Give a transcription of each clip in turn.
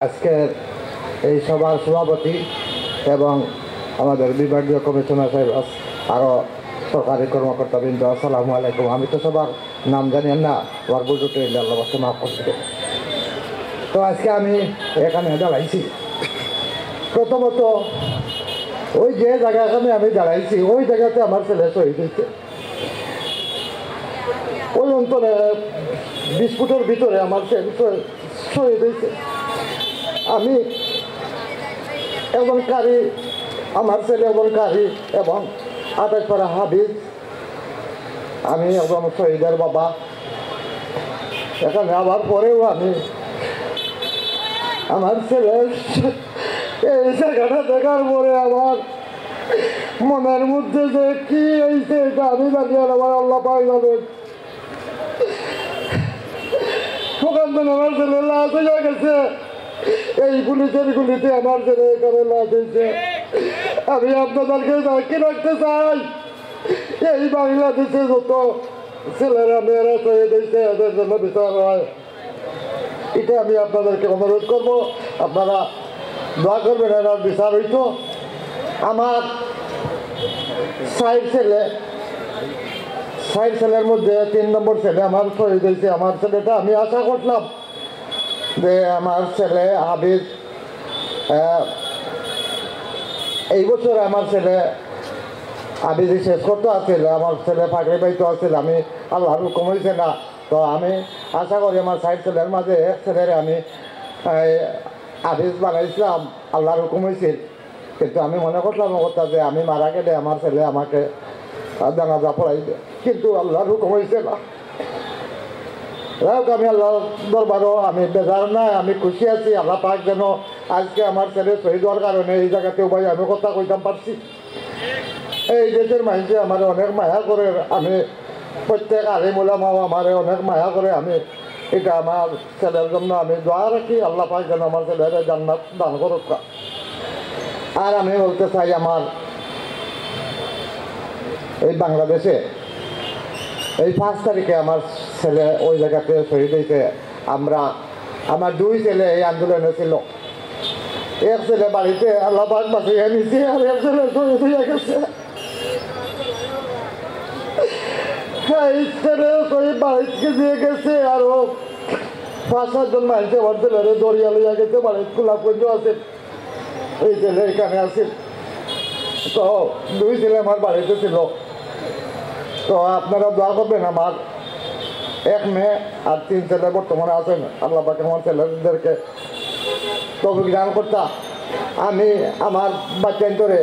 আজকে এই সভার সভাপতি এবং আমাদের বিভাগীয় কমিশনার সাহেব আরও সরকারি কর্মকর্তাবৃন্দ, আসসালামু আলাইকুম। আমি তো সবার নাম জানি না, ওয়ার্বুটে আল্লাহ মাফ করতে। তো আজকে আমি এখানে দাঁড়াইছি, প্রথমত ওই যে জায়গাখানে আমি দাঁড়াইছি ওই জায়গাতে আমার ছেলে শহীদ হয়েছে। ওই অঞ্চলে 20 ফুটের ভিতরে আমার ছেলে শহীদ হয়েছে। আমি এবং কারি, আমার ছেলে এবং কারি এবং 28 পারা হাবিজ, আমি এবং শহীদের বাবা এখানে আবার পরেও আমি আমার ছেলে এই জায়গাটা দেখার পরে আমার মনের মধ্যে যে কি হয়েছে এটা আমি জানি, আমার আল্লাহ পাই যাবেন। ওখান থেকে আমার ছেলে লাশ হয়ে গেছে, এই পুলিশের গুলিতে আমার ছেলে এখানে লাশ হয়েছে। আমি আপনাদেরকে সাক্ষী রাখতে চাই, এই বাংলাদেশে যত ছেলেরা মেয়েরা শহীদ হয়েছে এদের জন্য বিচার হয়, এটা আমি আপনাদেরকে অনুরোধ করবো। আপনারা দোয়া করবেন এনার বিচার হইত। আমার 6 ছেলের মধ্যে 3 নম্বর ছেলে আমার শহীদ হয়েছে। আমার ছেলেটা আমি আশা করলাম যে আমার ছেলে হাবিজ, এই বছর আমার ছেলে হাবিজ শেষ করতে আসছিল, আমার ছেলে ফাঁকরি পাইতে আসছিল, আমি আল্লাহর হুকুম হয়েছে না। তো আমি আশা করি আমার 6 ছেলের মাঝে 1 ছেলের আমি হাবিজ বানাইছিলাম, আল্লাহর হুকুম হয়েছিল। কিন্তু আমি মনে করলাম কথা যে আমি মারা গেলে আমার ছেলে আমাকে জানাজা পড়াইবে, কিন্তু আল্লাহর হুকুম হয়েছে না। আমি আল্লাহ দরবারও আমি বেজার নাই, আমি খুশি আছি। আল্লাহ পাক যেন আজকে আমার ছেলে শহীদ হওয়ার কারণে এই জায়গাতেও ভাই আমি কথা কইতাম পারছি। এই দেশের মানুষে আমার অনেক মায়া করে, আমি প্রত্যেক আলিম উলামাও আমার অনেক মায়া করে। আমি এটা আমার ছেলের জন্য আমি দোয়া রাখি, আল্লাহ পাক যেন আমার ছেলের জান্নাত দান করুক। আর আমি বলতে চাই, আমার এই বাংলাদেশে এই 5 তারিখে আমার ছেলে ওই জায়গাতে শহীদ হয়েছে। আমার 2 ছেলে এই আন্দোলনে ছিল। 1 ছেলে বাড়িতে আল্লাহ পাক বাঁচিয়ে নিচ্ছে, আর 1 ছেলে শহীদ হয়ে গেছে। এই ছেলে শহীদ বাড়ি থেকে দিয়ে গেছে, আরো 5-7 জন মানুষ আমার ছেলেরে দরিয়া লইয়া গেছে, বাড়ি খোলা পর্যন্ত আছে। এই ছেলে এখানে আছে। তো 2 ছেলে আমার বাড়িতে ছিল। তো আপনারা দোয়া করবেন, আমার 1 মেয়ে আর 3 ছেলে বর্তমানে আছেন। আল্লাহ পাক আমার ছেলেদেরকে তৌফিক দান করতা। আমি আমার বাচ্চান্তরে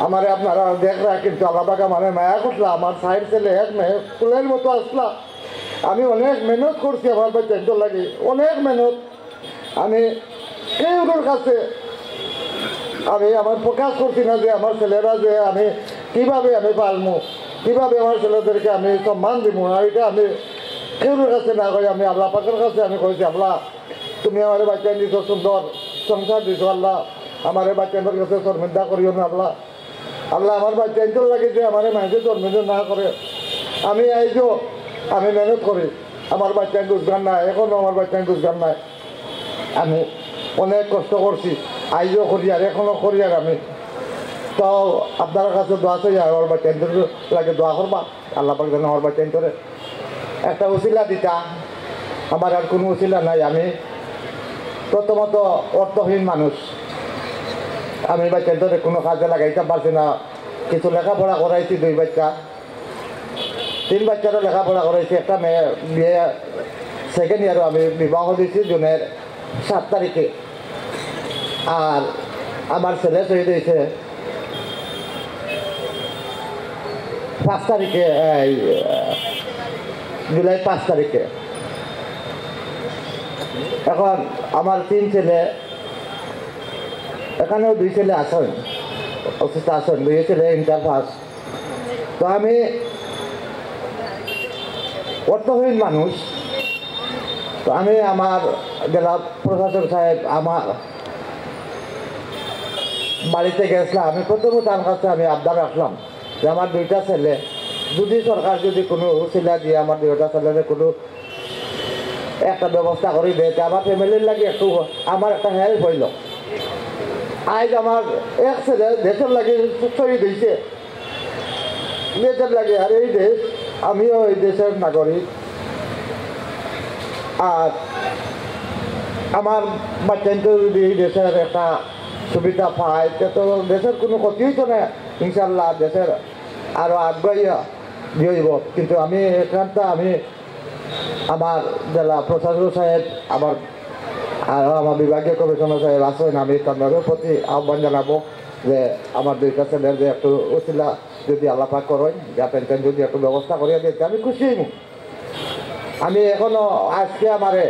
আমারে আপনারা দেখরা, কিন্তু আল্লাহ পাক আমার মায়া করলা। আমার 6 ছেলে 1 মেয়ে ফুলের মতো আসলা। আমি অনেক মেহনত করছি আমার বাচ্চান্তর লাগে, অনেক মেহনত। আমি কেউর কাছে আমি আমার প্রকাশ করছি না যে আমার ছেলেরা যে আমি কিভাবে আমি পারবো, কিভাবে আমার ছেলেদেরকে আমি সম্মান দিব, এটা আমি কেউর কাছে না কই, আমি আল্লাহ পাকের কাছে আমি কইছি, আল্লাহ তুমি আমার বাচ্চা দিছ, সুন্দর সংসার দিছ, আল্লাহ আমার বাচ্চাদের কাছে শর্মিন্দা করিও না। আল্লাহ আমার বাচ্চা এঞ্চল লাগে যে আমার মানুষের শর্মিন্দা না করে। আমি আইজো আমি মেহনত করি, আমার বাচ্চার রোজগার নাই, এখনও আমার বাচ্চার রোজগার নাই। আমি অনেক কষ্ট করছি, আইজও করি আর এখনও করি। আর আমি তো আপনার কাছে দোয়া চাই, আর আমার বাচ্চা লাগে দোয়া করবা, আল্লাহ পাক যেন আমার বাচ্চা করে একটা উসিলা দিতা। আমার আর কোনো উসিলা নাই। আমি প্রথমত অর্থহীন মানুষ, আমি বাচ্চাদের কোনো কাজে লাগাইতে পারছি না। কিছু লেখাপড়া করাইছি, 2 বাচ্চা, 3 বাচ্চারও লেখাপড়া করাইছি। একটা মেয়ে বিয়ে 2nd ইয়ারও আমি বিবাহ দিয়েছি জুনের 7 তারিখে। আর আমার ছেলে শহীদ হয়েছে 5 তারিখে, জুলাই 5 তারিখে। এখন আমার 3 ছেলে, এখানেও 2 ছেলে আসেন, অসুস্থ আসেন, 2 ছেলে ইন্টার পাস। তো আমি অর্থহীন মানুষ। তো আমি আমার জেলা প্রশাসক সাহেব আমার বাড়িতে গেছিলাম। আমি প্রথমে তার কাছে আমি আবদার রাখলাম যে আমার 2টা ছেলে যদি সরকার যদি কোনো উসিলা দিয়ে আমার 2টা ছেলের কোনো একটা ব্যবস্থা করে দিয়েছে আমার ফ্যামিলির লাগে একটু আমার একটা হেল্প হইল আজ আমার এক ছেলে দেশের লাগে শহীদ হয়েছে দেশের লাগে আর এই দেশ আমিও এই দেশের নাগরিক আর আমার বাচ্চাকে যদি এই দেশের একটা সুবিধা পায় তো দেশের কোনো ক্ষতি হইতো না ইনশাল্লাহ দেশের আরও আগ্রহীয়া হইব কিন্তু আমি এখানটা আমি আমার জেলা প্রশাসক সাহেব আমার আমার বিভাগীয় কমিশনার সাহেব আছেন আমি তাদের প্রতি আহ্বান জানাবো যে আমার দুই কাছে যে একটু উচিলা যদি আল্লাপাক করেন যা পেনশন যদি একটু ব্যবস্থা করিয়া দিতে আমি খুশি হইব আমি এখনো আজকে আমারে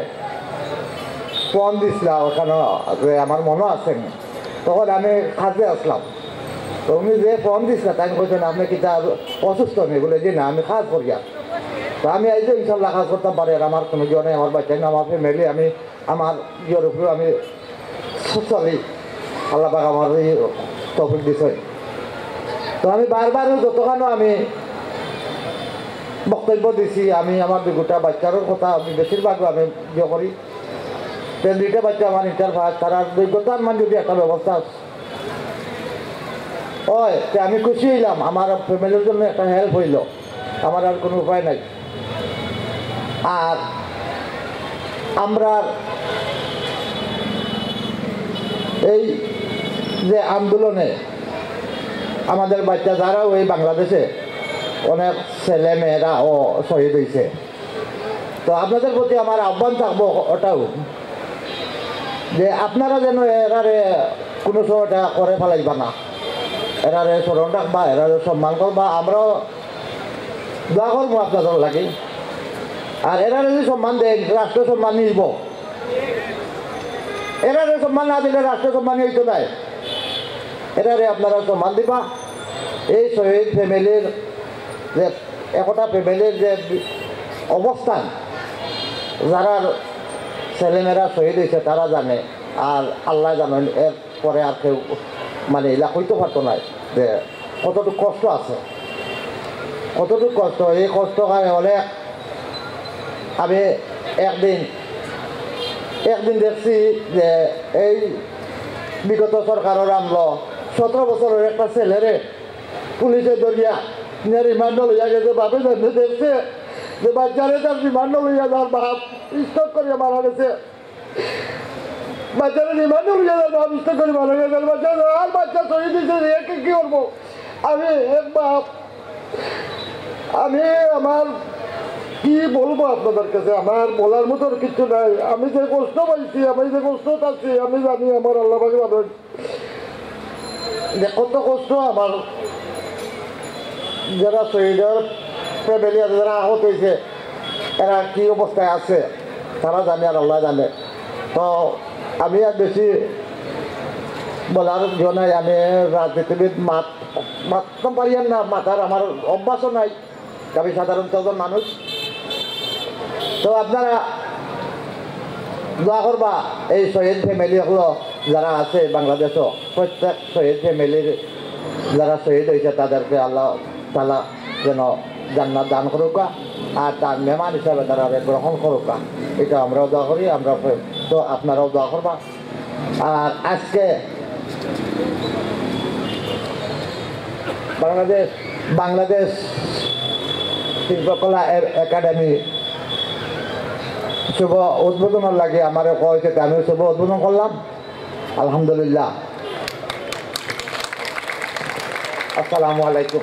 ফোন দিছিলাম ওখানে যে আমার মনে আছেন তখন আমি কাজে আসলাম তো উনি যে ফোন দিছিলাম তাই বলছেন আপনি কি তা অসুস্থ নেই বলে যে না আমি কাজ করিয়া তো আমি এই যে ইনশাল্লাহ কাজ করতে পারি আর আমার কোনো জনে আমার বাচ্চা আমার ফ্যামিলি আমি আমার ইয়ের উপরে আমি চলি আল্লাহ পাক আমার এই তফিক দিছে তো আমি বারবার যতখানো আমি বক্তব্য দিছি আমি আমার দুটা বাচ্চারও কথা আমি বেশিরভাগ আমি ইয়ে করি দুইটা বাচ্চা আমার ইন্টার ফার্স্ট তারা যোগ্যতার মান যদি একটা ব্যবস্থা হয় আমি খুশি হইলাম আমার ফ্যামিলির জন্য একটা হেল্প হইল আমার আর কোনো উপায় নাই আর আমরা এই যে আন্দোলনে আমাদের বাচ্চা যারা ওই বাংলাদেশে অনেক ছেলে মেয়েরা ও শহীদ হয়েছে তো আপনাদের প্রতি আমার আহ্বান থাকবো ওটাও যে আপনারা যেন এরারে কোনো সময়টা করে ফেলাইবা না এরারে স্মরণ রাখবা এরারে সম্মান করবা আমরাও দোয়া করবো আপনাদের লাগে আর এরারে যদি সম্মান দেয় রাষ্ট্র সম্মান নিব এরারে সম্মান না দিলে রাষ্ট্র সম্মান হইতো নাই এরারে আপনারা সম্মান দিবা এই শহীদ ফ্যামিলির যে একটা ফ্যামিলির যে অবস্থান যারা ছেলেমেয়েরা শহীদ হয়েছে তারা জানে আর আল্লাহ জানেন এর পরে আর কেউ মানে এলাকা হইতে পারতো না যে কতটুকু কষ্ট আছে কতটুকু কষ্ট এই কষ্ট হলে আমি একদিন দেখছি যে এই বিগত সরকারের আমল 17 বছরের একটা ছেলেরে পুলিশে ধরিয়া রিমান্ড লইয়া গেছে বাপে জানতে দেখছে যে বাচ্চারে তার রিমান্ড লইয়া যার বাপ স্টক করিয়া মারা গেছে বাচ্চারা রিমান্ড লইয়া যার বাপ স্টক করে মারা গেছে বাচ্চা শহীদ দিয়েছে কি করবো আমি এক বাপ আমি আমার কি বলবো আপনাদের কাছে আমার বলার মতো কিছু নাই আমি যে কষ্ট পাইছি আমি যে কষ্ট আছি আমি জানি আমার আল্লাহ পাকে জানেন যে কত কষ্ট আমার যারা শহীদের ফ্যামিলি আছে যারা আহত হয়েছে এরা কি অবস্থায় আছে তারা জানে আর আল্লাহ জানে তো আমি আর বেশি বলার জন্যই আমি রাজনীতিবিদ মাততে পারি না মাথার আমার অভ্যাসও নাই আমি সাধারণত একজন মানুষ তো আপনারা দোয়া করবা এই শহীদ ফ্যামিলিগুলো যারা আছে বাংলাদেশও প্রত্যেক শহীদ ফ্যামিলির যারা শহীদ হয়েছে তাদেরকে আল্লাহ তাআলা যেন জান্নাত দান করুকা আর তার মেহমান হিসাবে তারা গ্রহণ করুকা এটা আমরাও দোয়া করি আমরা তো আপনারাও দোয়া করবা আর আজকে বাংলাদেশ শিল্পকলা একাডেমি শুভ উদ্বোধনের লাগে আমার কয়েছে আমি শুভ উদ্বোধন করলাম আলহামদুলিল্লাহ আসসালামু আলাইকুম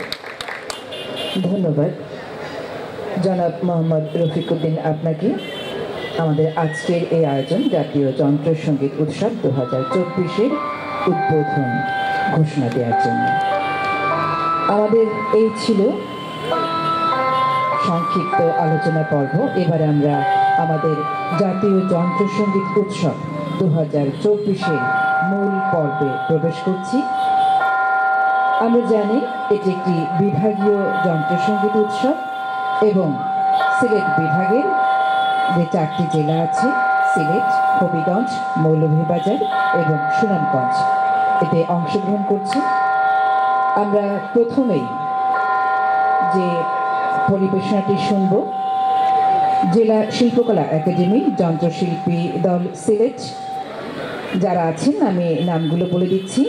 ধন্যবাদ জনাব মোহাম্মদ রফিকুদ্দিন আপনাকে আমাদের আজকের এই আয়োজন জাতীয় যন্ত্র সঙ্গীত উৎসব 2024-এর উদ্বোধন ঘোষণা দেওয়ার জন্য আমাদের এই ছিল সংক্ষিপ্ত আলোচনা পর্ব এবারে আমরা আমাদের জাতীয় যন্ত্র সঙ্গীত উৎসব 2024-এর মূল পর্বে প্রবেশ করছি আমরা জানি এটি একটি বিভাগীয় যন্ত্রসঙ্গীত উৎসব এবং সিলেট বিভাগের যে 4টি জেলা আছে সিলেট হবিগঞ্জ মৌলভীবাজার এবং সুনামগঞ্জ এতে অংশগ্রহণ করছে আমরা প্রথমেই যে পরিবেশনাটি শুনব জেলা শিল্পকলা একাডেমি যন্ত্রশিল্পী দল সিলেট। যারা আছেন আমি নামগুলো বলে দিচ্ছি।